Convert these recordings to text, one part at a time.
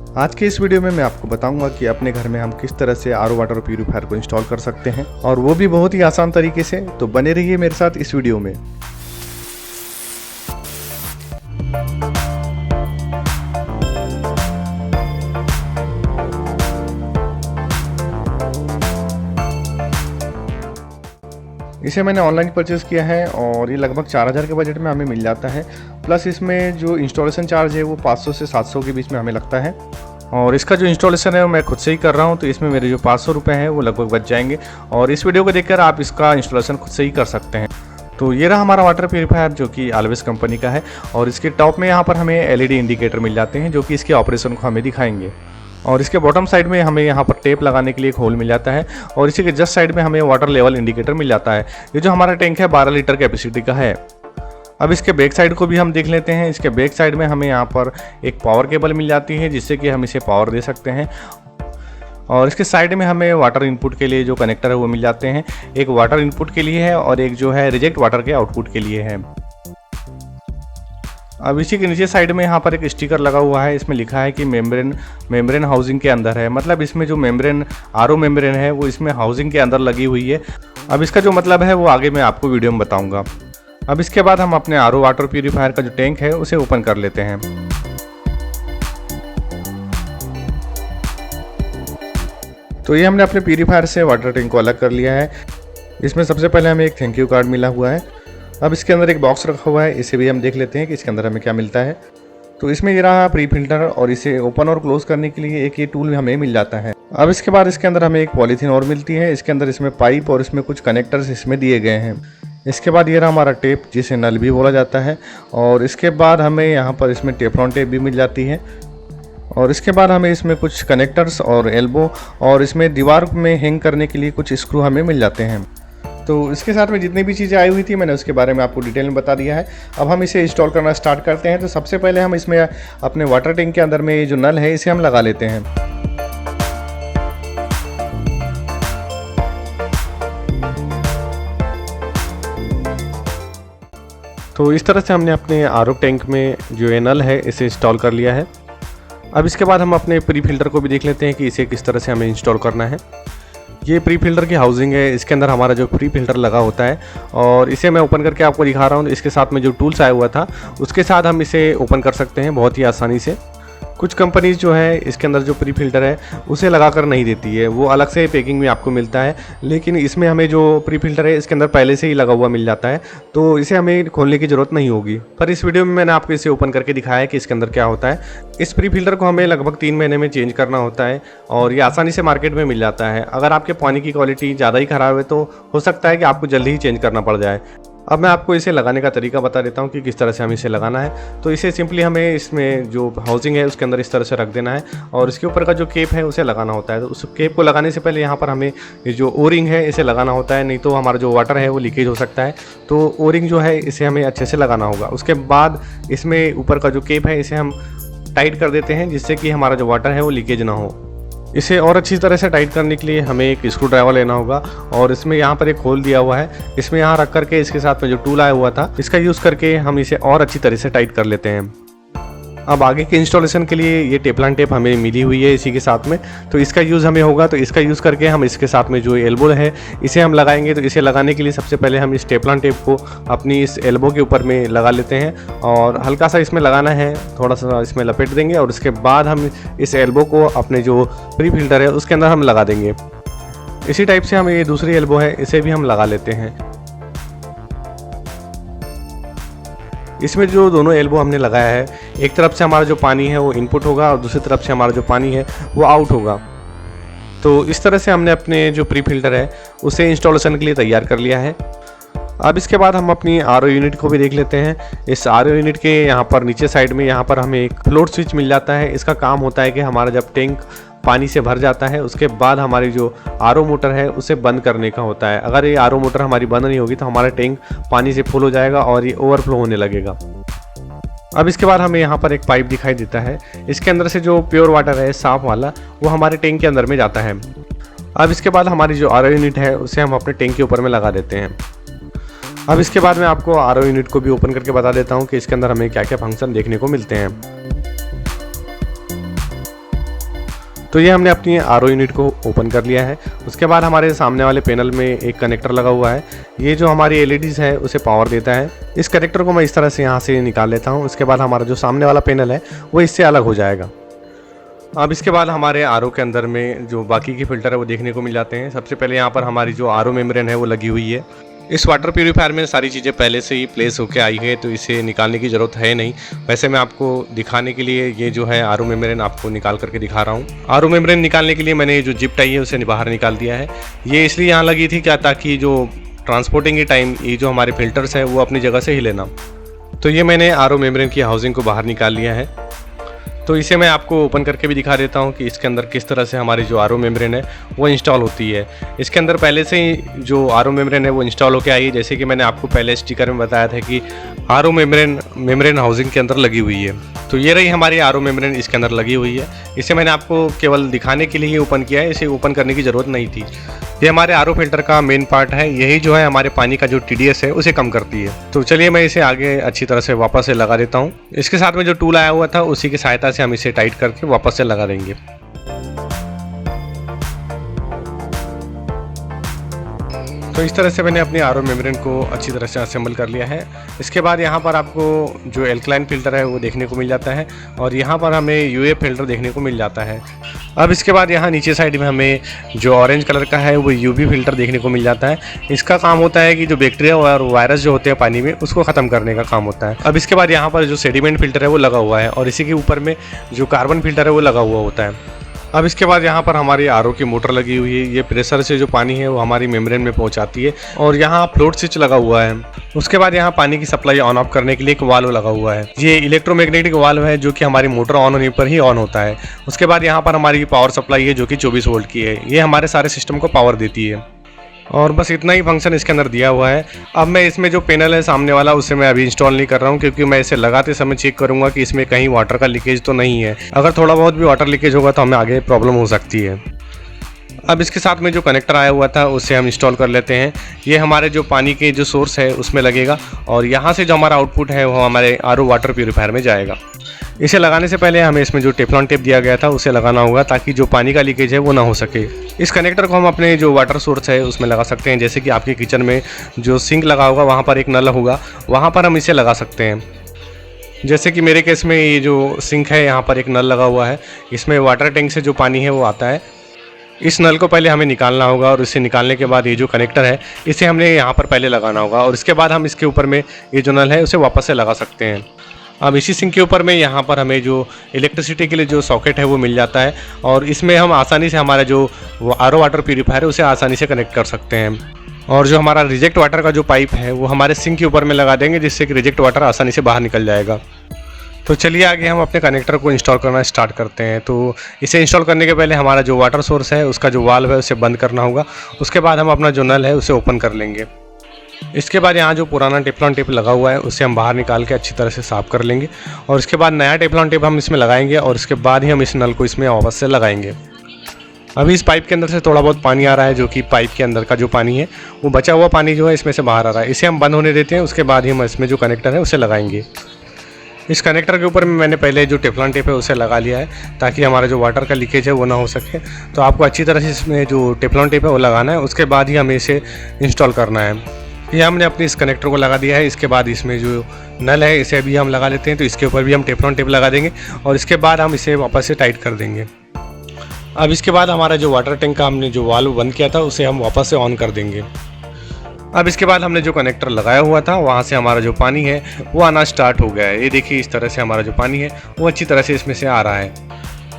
आज के इस वीडियो में मैं आपको बताऊंगा कि अपने घर में हम किस तरह से आरओ वाटर प्यूरीफायर को इंस्टॉल कर सकते हैं, और वो भी बहुत ही आसान तरीके से। तो बने रहिए मेरे साथ इस वीडियो में। इसे मैंने ऑनलाइन परचेज़ किया है और ये लगभग 4000 के बजट में हमें मिल जाता है। प्लस इसमें जो इंस्टॉलेशन चार्ज है वो 500 से 700 के बीच में हमें लगता है, और इसका जो इंस्टॉलेशन है वो मैं खुद से ही कर रहा हूँ, तो इसमें मेरे जो 500 रुपये हैं वो लगभग बच जाएंगे। और इस वीडियो को देखकर आप इसका इंस्टॉलेशन खुद से ही कर सकते हैं। तो ये रहा हमारा वाटर प्यूरीफायर जो कि ऑलवेज कंपनी का है, और इसके टॉप में यहाँ पर हमें एलईडी इंडिकेटर मिल जाते हैं जो कि इसके ऑपरेशन को हमें दिखाएंगे। और इसके बॉटम साइड में हमें यहाँ पर टेप लगाने के लिए एक होल मिल जाता है, और इसी के जस्ट साइड में हमें वाटर लेवल इंडिकेटर मिल जाता है। ये जो हमारा टैंक है 12 लीटर कैपेसिटी का है। अब इसके बैक साइड को भी हम देख लेते हैं। इसके बैक साइड में हमें यहाँ पर एक पावर केबल मिल जाती है जिससे कि हम इसे पावर दे सकते हैं, और इसके साइड में हमें वाटर इनपुट के लिए जो कनेक्टर है वो मिल जाते हैं। एक वाटर इनपुट के लिए है और एक जो है रिजेक्ट वाटर के आउटपुट के लिए है। अब इसी के नीचे साइड में यहाँ पर एक स्टिकर लगा हुआ है, इसमें लिखा है कि मेम्ब्रेन हाउसिंग के अंदर है। मतलब इसमें जो आरओ मेम्ब्रेन है वो इसमें हाउसिंग के अंदर लगी हुई है। अब इसका जो मतलब है वो आगे मैं आपको वीडियो में बताऊंगा। अब इसके बाद हम अपने आरओ वाटर प्यूरीफायर का जो टैंक है उसे ओपन कर लेते हैं। तो ये हमने अपने प्यूरीफायर से वाटर टैंक को अलग कर लिया है। इसमें सबसे पहले हमें एक थैंक यू कार्ड मिला हुआ है। अब इसके अंदर एक बॉक्स रखा हुआ है, इसे भी हम देख लेते हैं कि इसके अंदर हमें क्या मिलता है। तो इसमें ये रहा प्री फिल्टर, और इसे ओपन और क्लोज करने के लिए एक ये टूल हमें मिल जाता है। अब इसके बाद इसके अंदर हमें एक पॉलीथीन और मिलती है। इसके अंदर इसमें पाइप और इसमें कुछ कनेक्टर्स इसमें दिए गए हैं। इसके बाद ये रहा हमारा टेप जिसे नल भी बोला जाता है, और इसके बाद हमें यहाँ पर इसमें टेफ्लॉन टेप भी मिल जाती है। और इसके बाद हमें इसमें कुछ कनेक्टर्स और एल्बो, और इसमें दीवार में हैंग करने के लिए कुछ स्क्रू हमें मिल जाते हैं। तो इसके साथ में जितनी भी चीज़ें आई हुई थी मैंने उसके बारे में आपको डिटेल में बता दिया है। अब हम इसे इंस्टॉल करना स्टार्ट करते हैं। तो सबसे पहले हम इसमें अपने वाटर टैंक के अंदर में ये जो नल है इसे हम लगा लेते हैं। तो इस तरह से हमने अपने आरओ टैंक में जो ये नल है इसे इंस्टॉल कर लिया है। अब इसके बाद हम अपने प्री फिल्टर को भी देख लेते हैं कि इसे किस तरह से हमें इंस्टॉल करना है। ये प्री फिल्टर की हाउसिंग है, इसके अंदर हमारा जो प्री फिल्टर लगा होता है, और इसे मैं ओपन करके आपको दिखा रहा हूँ। इसके साथ में जो टूल्स आया हुआ था उसके साथ हम इसे ओपन कर सकते हैं बहुत ही आसानी से। कुछ कंपनीज जो है इसके अंदर जो प्री फिल्टर है उसे लगा कर नहीं देती है, वो अलग से पैकिंग में आपको मिलता है। लेकिन इसमें हमें जो प्री फिल्टर है इसके अंदर पहले से ही लगा हुआ मिल जाता है, तो इसे हमें खोलने की ज़रूरत नहीं होगी। पर इस वीडियो में मैंने आपको इसे ओपन करके दिखाया है कि इसके अंदर क्या होता है। इस प्री फिल्टर को हमें लगभग 3 महीने में चेंज करना होता है, और ये आसानी से मार्केट में मिल जाता है। अगर आपके पानी की क्वालिटी ज़्यादा ही ख़राब है तो हो सकता है कि आपको जल्दी ही चेंज करना पड़ जाए। अब मैं आपको इसे लगाने का तरीका बता देता हूँ कि किस तरह से हमें इसे लगाना है। तो इसे सिंपली हमें इसमें जो हाउसिंग है उसके अंदर इस तरह से रख देना है, और इसके ऊपर का जो केप है उसे लगाना होता है। तो उस केप को लगाने से पहले यहाँ पर हमें ये जो ओरिंग है इसे लगाना होता है, नहीं तो हमारा जो वाटर है वो लीकेज हो सकता है। तो ओरिंग जो है इसे हमें अच्छे से लगाना होगा। उसके बाद इसमें ऊपर का जो केप है इसे हम टाइट कर देते हैं जिससे कि हमारा जो वाटर है वो लीकेज ना हो। इसे और अच्छी तरह से टाइट करने के लिए हमें एक स्क्रू ड्राइवर लेना होगा, और इसमें यहाँ पर एक होल दिया हुआ है, इसमें यहाँ रख करके इसके साथ में जो टूल आया हुआ था इसका यूज़ करके हम इसे और अच्छी तरह से टाइट कर लेते हैं। अब आगे के इंस्टॉलेशन के लिए ये टेफ्लॉन टेप हमें मिली हुई है इसी के साथ में, तो इसका यूज़ हमें होगा। तो इसका यूज़ करके हम इसके साथ में जो एल्बो है इसे हम लगाएंगे। तो इसे लगाने के लिए सबसे पहले हम इस टेफ्लॉन टेप को अपनी इस एल्बो के ऊपर में लगा लेते हैं, और हल्का सा इसमें लगाना है, थोड़ा सा इसमें लपेट देंगे, और उसके बाद हम इस एल्बो को अपने जो प्री फिल्टर है उसके अंदर हम लगा देंगे। इसी टाइप से हम ये दूसरी एल्बो है इसे भी हम लगा लेते हैं। इसमें जो दोनों एल्बो हमने लगाया है, एक तरफ से हमारा जो पानी है वो इनपुट होगा और दूसरी तरफ से हमारा जो पानी है वो आउट होगा। तो इस तरह से हमने अपने जो प्री फिल्टर है उसे इंस्टॉलेशन के लिए तैयार कर लिया है। अब इसके बाद हम अपनी आरओ यूनिट को भी देख लेते हैं। इस आरओ यूनिट के यहाँ पर नीचे साइड में यहाँ पर हमें एक फ्लोट स्विच मिल जाता है। इसका काम होता है कि हमारा जब टैंक पानी से भर जाता है उसके बाद हमारी जो आरओ मोटर है उसे बंद करने का होता है। अगर ये आरओ मोटर हमारी बंद नहीं होगी तो हमारा टैंक पानी से फुल हो जाएगा और ये ओवरफ्लो होने लगेगा। अब इसके बाद हमें यहाँ पर एक पाइप दिखाई देता है, इसके अंदर से जो प्योर वाटर है साफ वाला वो हमारे टैंक के अंदर में जाता है। अब इसके बाद हमारी जो आरओ यूनिट है उसे हम अपने टैंक के ऊपर में लगा देते हैं। अब इसके बाद मैं आपको आरओ यूनिट को भी ओपन करके बता देता हूँ कि इसके अंदर हमें क्या क्या फंक्शन देखने को मिलते हैं। तो ये हमने अपनी आरओ यूनिट को ओपन कर लिया है। उसके बाद हमारे सामने वाले पैनल में एक कनेक्टर लगा हुआ है। ये जो हमारी एलईडीज़ है उसे पावर देता है। इस कनेक्टर को मैं इस तरह से यहाँ से निकाल लेता हूँ। उसके बाद हमारा जो सामने वाला पैनल है वो इससे अलग हो जाएगा। अब इसके बाद हमारे आरओ के अंदर में जो बाकी के फ़िल्टर है वो देखने को मिल जाते हैं। सबसे पहले यहाँ पर हमारी जो आरओ मेम्ब्रेन है वो लगी हुई है। इस वाटर प्यूरीफायर में सारी चीज़ें पहले से ही प्लेस होकर आई है, तो इसे निकालने की ज़रूरत है नहीं। वैसे मैं आपको दिखाने के लिए ये जो है आरओ मेम्ब्रेन आपको निकाल करके दिखा रहा हूँ। आरओ मेम्ब्रेन निकालने के लिए मैंने ये जो जिप टाई है उसे बाहर निकाल दिया है। ये इसलिए यहाँ लगी थी क्या, ताकि जो ट्रांसपोर्टिंग के टाइम ये जो हमारे फिल्टर्स है वो अपनी जगह से हिले ना। तो ये मैंने आरओ मेम्ब्रेन की हाउसिंग को बाहर निकाल लिया है। तो इसे मैं आपको ओपन करके भी दिखा देता हूँ कि इसके अंदर किस तरह से हमारी जो आरओ मेम्ब्रेन है वो इंस्टॉल होती है। इसके अंदर पहले से ही जो आरओ मेम्ब्रेन है वो इंस्टॉल होकर आई है। जैसे कि मैंने आपको पहले स्टिकर में बताया था कि आरओ मेम्ब्रेन हाउसिंग के अंदर लगी हुई है। तो ये रही हमारी आरओ मेम्ब्रेन इसके अंदर लगी हुई है। इसे मैंने आपको केवल दिखाने के लिए ही ओपन किया है, इसे ओपन करने की ज़रूरत नहीं थी। ये हमारे आरओ फिल्टर का मेन पार्ट है। यही जो है हमारे पानी का जो टीडीएस है उसे कम करती है। तो चलिए मैं इसे आगे अच्छी तरह से वापस से लगा देता हूँ। इसके साथ में जो टूल आया हुआ था उसी की सहायता से हम इसे टाइट करके वापस से लगा देंगे। तो इस तरह से मैंने अपनी आरओ मेम्ब्रेन को अच्छी तरह से असेंबल कर लिया है। इसके बाद यहाँ पर आपको जो एल्कलाइन फ़िल्टर है वो देखने को मिल जाता है और यहाँ पर हमें यूएफ फ़िल्टर देखने को मिल जाता है। अब इसके बाद यहाँ नीचे साइड में हमें जो ऑरेंज कलर का है वो यूवी फ़िल्टर देखने को मिल जाता है। इसका काम होता है कि जो बैक्टीरिया और वायरस जो होते हैं पानी में उसको ख़त्म करने का काम होता है। अब इसके बाद यहाँ पर जो सेडिमेंट फ़िल्टर है वो लगा हुआ है और इसी के ऊपर में जो कार्बन फ़िल्टर है वो लगा हुआ होता है। अब इसके बाद यहाँ पर हमारी आरओ की मोटर लगी हुई है। ये प्रेशर से जो पानी है वो हमारी मेम्ब्रेन में पहुँचाती है और यहाँ फ्लोट स्विच लगा हुआ है। उसके बाद यहाँ पानी की सप्लाई ऑन ऑफ करने के लिए एक वाल्व लगा हुआ है। ये इलेक्ट्रोमैग्नेटिक वाल्व है जो कि हमारी मोटर ऑन होने पर ही ऑन होता है। उसके बाद यहाँ पर हमारी पावर सप्लाई है जो कि 24 वोल्ट की है। ये हमारे सारे सिस्टम को पावर देती है और बस इतना ही फंक्शन इसके अंदर दिया हुआ है। अब मैं इसमें जो पैनल है सामने वाला उसे मैं अभी इंस्टॉल नहीं कर रहा हूँ, क्योंकि मैं इसे लगाते समय चेक करूँगा कि इसमें कहीं वाटर का लीकेज तो नहीं है। अगर थोड़ा बहुत भी वाटर लीकेज होगा तो हमें आगे प्रॉब्लम हो सकती है। अब इसके साथ में जो कनेक्टर आया हुआ था उसे हम इंस्टॉल कर लेते हैं। ये हमारे जो पानी के जो सोर्स है उसमें लगेगा और यहाँ से जो हमारा आउटपुट है वो हमारे आरओ वाटर प्यूरीफायर में जाएगा। इसे लगाने से पहले हमें इसमें जो टेफ्लॉन टेप दिया गया था उसे लगाना होगा ताकि जो पानी का लीकेज है वो ना हो सके। इस कनेक्टर को हम अपने जो वाटर सोर्स है उसमें लगा सकते हैं। जैसे कि आपके किचन में जो सिंक लगा होगा वहाँ पर एक नल होगा, वहाँ पर हम इसे लगा सकते हैं। जैसे कि मेरे केस में ये जो सिंक है यहाँ पर एक नल लगा हुआ है, इसमें वाटर टैंक से जो पानी है वो आता है। इस नल को पहले हमें निकालना होगा और इसे निकालने के बाद ये जो कनेक्टर है इसे हमने यहाँ पर पहले लगाना होगा और इसके बाद हम इसके ऊपर में ये जो नल है उसे वापस से लगा सकते हैं। अब इसी सिंक के ऊपर में यहाँ पर हमें जो इलेक्ट्रिसिटी के लिए जो सॉकेट है वो मिल जाता है और इसमें हम आसानी से हमारा जो आरओ वाटर प्यूरीफायर है उसे आसानी से कनेक्ट कर सकते हैं। और जो हमारा रिजेक्ट वाटर का जो पाइप है वो हमारे सिंक के ऊपर में लगा देंगे, जिससे कि रिजेक्ट वाटर आसानी से बाहर निकल जाएगा। तो चलिए आगे हम अपने कनेक्टर को इंस्टॉल करना स्टार्ट करते हैं। तो इसे इंस्टॉल करने के पहले हमारा जो वाटर सोर्स है उसका जो वाल्व है उसे बंद करना होगा। उसके बाद हम अपना जो नल है उसे ओपन कर लेंगे। इसके बाद यहाँ जो पुराना टेफ्लॉन टेप लगा हुआ है उसे हम बाहर निकाल के अच्छी तरह से साफ़ कर लेंगे और इसके बाद नया टेफ्लॉन टेप हम इसमें लगाएंगे और इसके बाद ही हम इस नल को इसमें वापस से लगाएंगे। अभी इस पाइप के अंदर से थोड़ा बहुत पानी आ रहा है, जो कि पाइप के अंदर का जो पानी है वो बचा हुआ पानी जो है इसमें से बाहर आ रहा है। इसे हम बंद होने देते हैं, उसके बाद ही हम इसमें जो कनेक्टर है उसे लगाएंगे। इस कनेक्टर के ऊपर मैंने पहले जो टेफ्लॉन टेप है उसे लगा लिया है ताकि हमारा जो वाटर का लीकेज है वो ना हो सके। तो आपको अच्छी तरह से इसमें जो टेफ्लॉन टेप है वो लगाना है, उसके बाद ही हमें इसे इंस्टॉल करना है। ये हमने अपने इस कनेक्टर को लगा दिया है। इसके बाद इसमें जो नल है इसे अभी हम लगा लेते हैं। तो इसके ऊपर भी हम टेफ्लॉन टेप लगा देंगे और इसके बाद हम इसे वापस से टाइट कर देंगे। अब इसके बाद हमारा जो वाटर टैंक का हमने जो वाल्व बंद किया था उसे हम वापस से ऑन कर देंगे। अब इसके बाद हमने जो कनेक्टर लगाया हुआ था वहाँ से हमारा जो पानी है वो आना स्टार्ट हो गया है। ये देखिए इस तरह से हमारा जो पानी है वो अच्छी तरह से इसमें से आ रहा है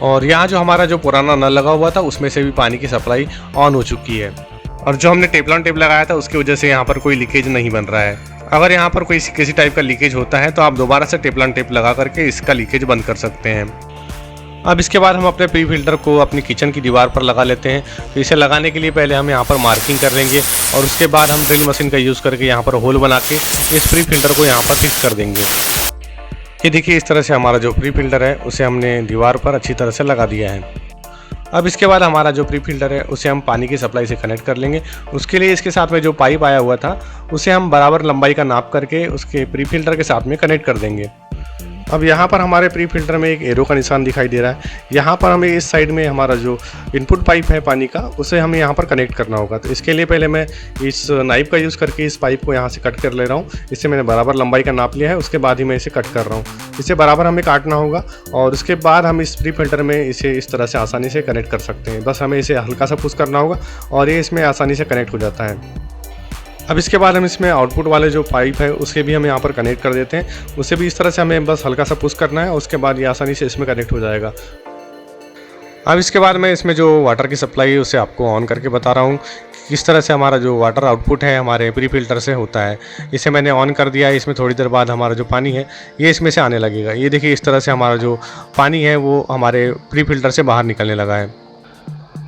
और यहाँ जो हमारा जो पुराना नल लगा हुआ था उसमें से भी पानी की सप्लाई ऑन हो चुकी है और जो हमने टेफ्लॉन टेप लगाया था उसकी वजह से यहाँ पर कोई लीकेज नहीं बन रहा है। अगर यहाँ पर कोई किसी टाइप का लीकेज होता है तो आप दोबारा से टेफ्लॉन टेप लगा करके इसका लीकेज बंद कर सकते हैं। अब इसके बाद हम अपने प्री फिल्टर को अपनी किचन की दीवार पर लगा लेते हैं। तो इसे लगाने के लिए पहले हम यहाँ पर मार्किंग कर लेंगे और उसके बाद हम ड्रिल मशीन का यूज़ करके यहाँ पर होल बना के इस प्री फिल्टर को यहाँ पर फिक्स कर देंगे। ये देखिए इस तरह से हमारा जो प्री फिल्टर है उसे हमने दीवार पर अच्छी तरह से लगा दिया है। अब इसके बाद हमारा जो प्री फिल्टर है उसे हम पानी की सप्लाई से कनेक्ट कर लेंगे। उसके लिए इसके साथ में जो पाइप आया हुआ था उसे हम बराबर लंबाई का नाप करके उसके प्री फिल्टर के साथ में कनेक्ट कर देंगे। अब यहाँ पर हमारे प्री फिल्टर में एक एरो का निशान दिखाई दे रहा है। यहाँ पर हमें इस साइड में हमारा जो इनपुट पाइप है पानी का, उसे हमें यहाँ पर कनेक्ट करना होगा। तो इसके लिए पहले मैं इस नाइफ का यूज़ करके इस पाइप को यहाँ से कट कर ले रहा हूँ। इससे मैंने बराबर लंबाई का नाप लिया है, उसके बाद ही मैं इसे कट कर रहा हूँ। इसे बराबर हमें काटना होगा और उसके बाद हम इस प्री फिल्टर में इसे इस तरह से आसानी से कनेक्ट कर सकते हैं। बस हमें इसे हल्का सा पुश करना होगा और ये इसमें आसानी से कनेक्ट हो जाता है। अब इसके बाद हम इसमें आउटपुट वाले जो पाइप है उसे भी हम यहाँ पर कनेक्ट कर देते हैं। उसे भी इस तरह से हमें बस हल्का सा पुश करना है, उसके बाद ये आसानी से इसमें कनेक्ट हो जाएगा। अब इसके बाद मैं इसमें जो वाटर की सप्लाई है उसे आपको ऑन करके बता रहा हूँ किस तरह से हमारा जो वाटर आउटपुट है हमारे प्री फिल्टर से होता है। इसे मैंने ऑन कर दिया है। इसमें थोड़ी देर बाद हमारा जो पानी है ये इसमें से आने लगेगा। ये देखिए इस तरह से हमारा जो पानी है वो हमारे प्री फिल्टर से बाहर निकलने लगा है।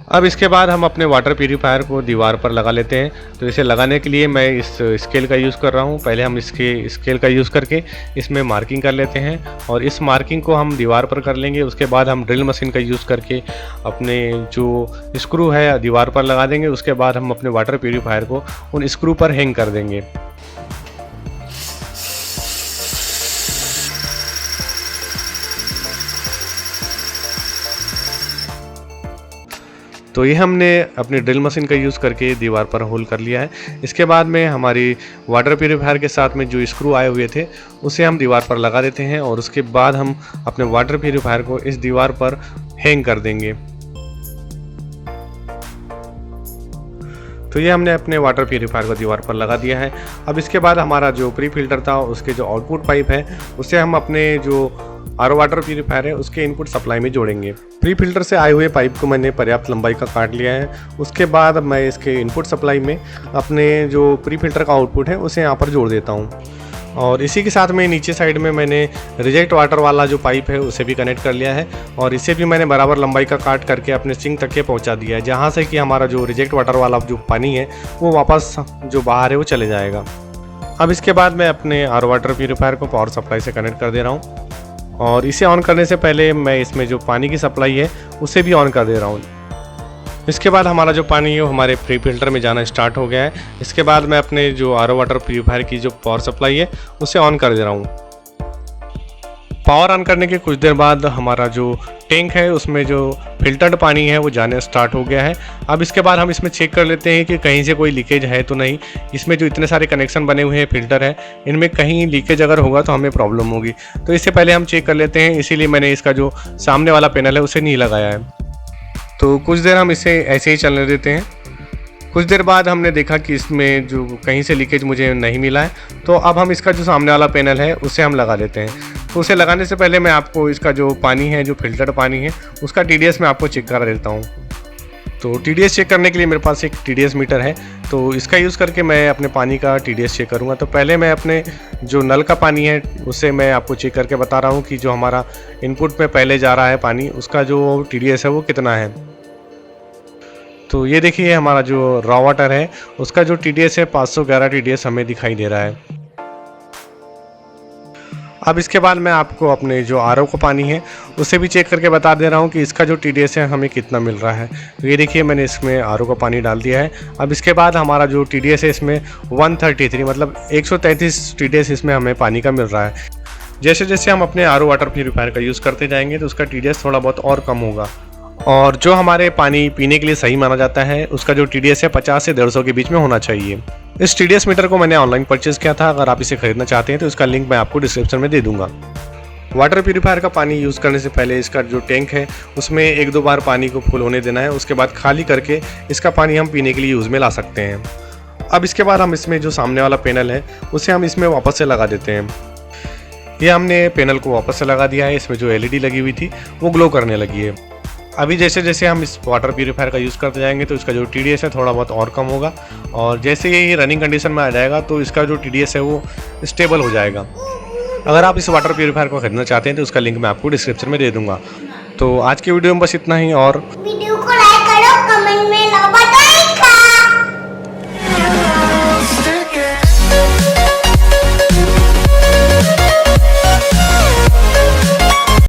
अब इसके बाद हम अपने वाटर प्यूरीफायर को दीवार पर लगा लेते हैं। तो इसे लगाने के लिए मैं इस स्केल का यूज़ कर रहा हूँ। पहले हम इसके स्केल का यूज़ करके इसमें मार्किंग कर लेते हैं और इस मार्किंग को हम दीवार पर कर लेंगे। उसके बाद हम ड्रिल मशीन का यूज़ करके अपने जो स्क्रू है दीवार पर लगा देंगे। उसके बाद हम अपने वाटर प्यूरीफायर को उन स्क्रू पर हैंग कर देंगे। तो ये हमने अपनी ड्रिल मशीन का यूज़ करके दीवार पर होल कर लिया है। इसके बाद में हमारी वाटर प्यूरीफायर के साथ में जो स्क्रू आए हुए थे उसे हम दीवार पर लगा देते हैं और उसके बाद हम अपने वाटर प्यूरीफायर को इस दीवार पर हैंग कर देंगे। तो ये हमने अपने वाटर प्यूरीफायर को दीवार पर लगा दिया है। अब इसके बाद हमारा जो प्री फिल्टर था उसके जो आउटपुट पाइप है उसे हम अपने जो आरओ वाटर प्यूरीफायर है उसके इनपुट सप्लाई में जोड़ेंगे। प्री फिल्टर से आए हुए पाइप को मैंने पर्याप्त लंबाई का काट लिया है। उसके बाद मैं इसके इनपुट सप्लाई में अपने जो प्री फिल्टर का आउटपुट है उसे यहाँ पर जोड़ देता हूँ। और इसी के साथ में नीचे साइड में मैंने रिजेक्ट वाटर वाला जो पाइप है उसे भी कनेक्ट कर लिया है और इसे भी मैंने बराबर लंबाई का काट करके अपने सिंक तक के पहुँचा दिया है, जहाँ से कि हमारा जो रिजेक्ट वाटर वाला जो पानी है वो वापस जो बाहर है वो चले जाएगा। अब इसके बाद मैं अपने आरओ वाटर प्यूरीफायर को पावर सप्लाई से कनेक्ट कर दे रहा हूँ और इसे ऑन करने से पहले मैं इसमें जो पानी की सप्लाई है उसे भी ऑन कर दे रहा हूँ। इसके बाद हमारा जो पानी है वो हमारे प्री फिल्टर में जाना स्टार्ट हो गया है। इसके बाद मैं अपने जो आरओ वाटर प्यूरीफायर की जो पावर सप्लाई है उसे ऑन कर दे रहा हूँ। पावर ऑन करने के कुछ देर बाद हमारा जो टैंक है उसमें जो फिल्टर्ड पानी है वो जाने स्टार्ट हो गया है। अब इसके बाद हम इसमें चेक कर लेते हैं कि कहीं से कोई लीकेज है तो नहीं। इसमें जो इतने सारे कनेक्शन बने हुए हैं फिल्टर है, इनमें कहीं लीकेज अगर होगा तो हमें प्रॉब्लम होगी। तो इससे पहले हम चेक कर लेते हैं, इसीलिए मैंने इसका जो सामने वाला पैनल है उसे नहीं लगाया है। तो कुछ देर हम इसे ऐसे ही चलने देते हैं। कुछ देर बाद हमने देखा कि इसमें जो कहीं से लीकेज मुझे नहीं मिला है, तो अब हम इसका जो सामने वाला पैनल है उसे हम लगा देते हैं। तो उसे लगाने से पहले मैं आपको इसका जो पानी है, जो फिल्टर्ड पानी है, उसका TDS मैं आपको चेक करा देता हूँ। तो TDS चेक करने के लिए मेरे पास एक TDS मीटर है, तो इसका यूज़ करके मैं अपने पानी का TDS चेक करूँगा। तो पहले मैं अपने जो नल का पानी है उसे मैं आपको चेक करके बता रहा हूँ कि जो हमारा इनपुट में पहले जा रहा है पानी, उसका जो TDS है वो कितना है। तो ये देखिए हमारा जो रॉ वाटर है उसका जो TDS है 511 TDS हमें दिखाई दे रहा है। अब इसके बाद मैं आपको अपने जो आरओ का पानी है उसे भी चेक करके बता दे रहा हूँ कि इसका जो TDS है हमें कितना मिल रहा है। तो ये देखिए मैंने इसमें आरओ का पानी डाल दिया है। अब इसके बाद हमारा जो TDS है इसमें 133 मतलब 133 TDS इसमें हमें पानी का मिल रहा है। जैसे जैसे हम अपने आरओ वाटर प्यूरीफायर का यूज़ करते जाएंगे तो उसका TDS थोड़ा बहुत और कम होगा। और जो हमारे पानी पीने के लिए सही माना जाता है उसका जो TDS है 50 से 150 के बीच में होना चाहिए। इस TDS मीटर को मैंने ऑनलाइन परचेज़ किया था। अगर आप इसे खरीदना चाहते हैं तो इसका लिंक मैं आपको डिस्क्रिप्शन में दे दूंगा। वाटर प्यूरीफायर का पानी यूज़ करने से पहले इसका जो टैंक है उसमें 1-2 बार पानी को फुल होने देना है। उसके बाद खाली करके इसका पानी हम पीने के लिए यूज़ में ला सकते हैं। अब इसके बाद हम इसमें जो सामने वाला पैनल है उसे हम इसमें वापस से लगा देते हैं। ये हमने पैनल को वापस से लगा दिया है। इसमें जो LED लगी हुई थी वो ग्लो करने लगी है। अभी जैसे जैसे हम इस वाटर प्यूरीफायर का यूज़ करते जाएंगे तो इसका जो TDS है थोड़ा बहुत और कम होगा और जैसे ये रनिंग कंडीशन में आ जाएगा तो इसका जो TDS है वो स्टेबल हो जाएगा। अगर आप इस वाटर प्यूरीफायर को खरीदना चाहते हैं तो उसका लिंक मैं आपको डिस्क्रिप्शन में दे दूँगा। तो आज की वीडियो में बस इतना ही और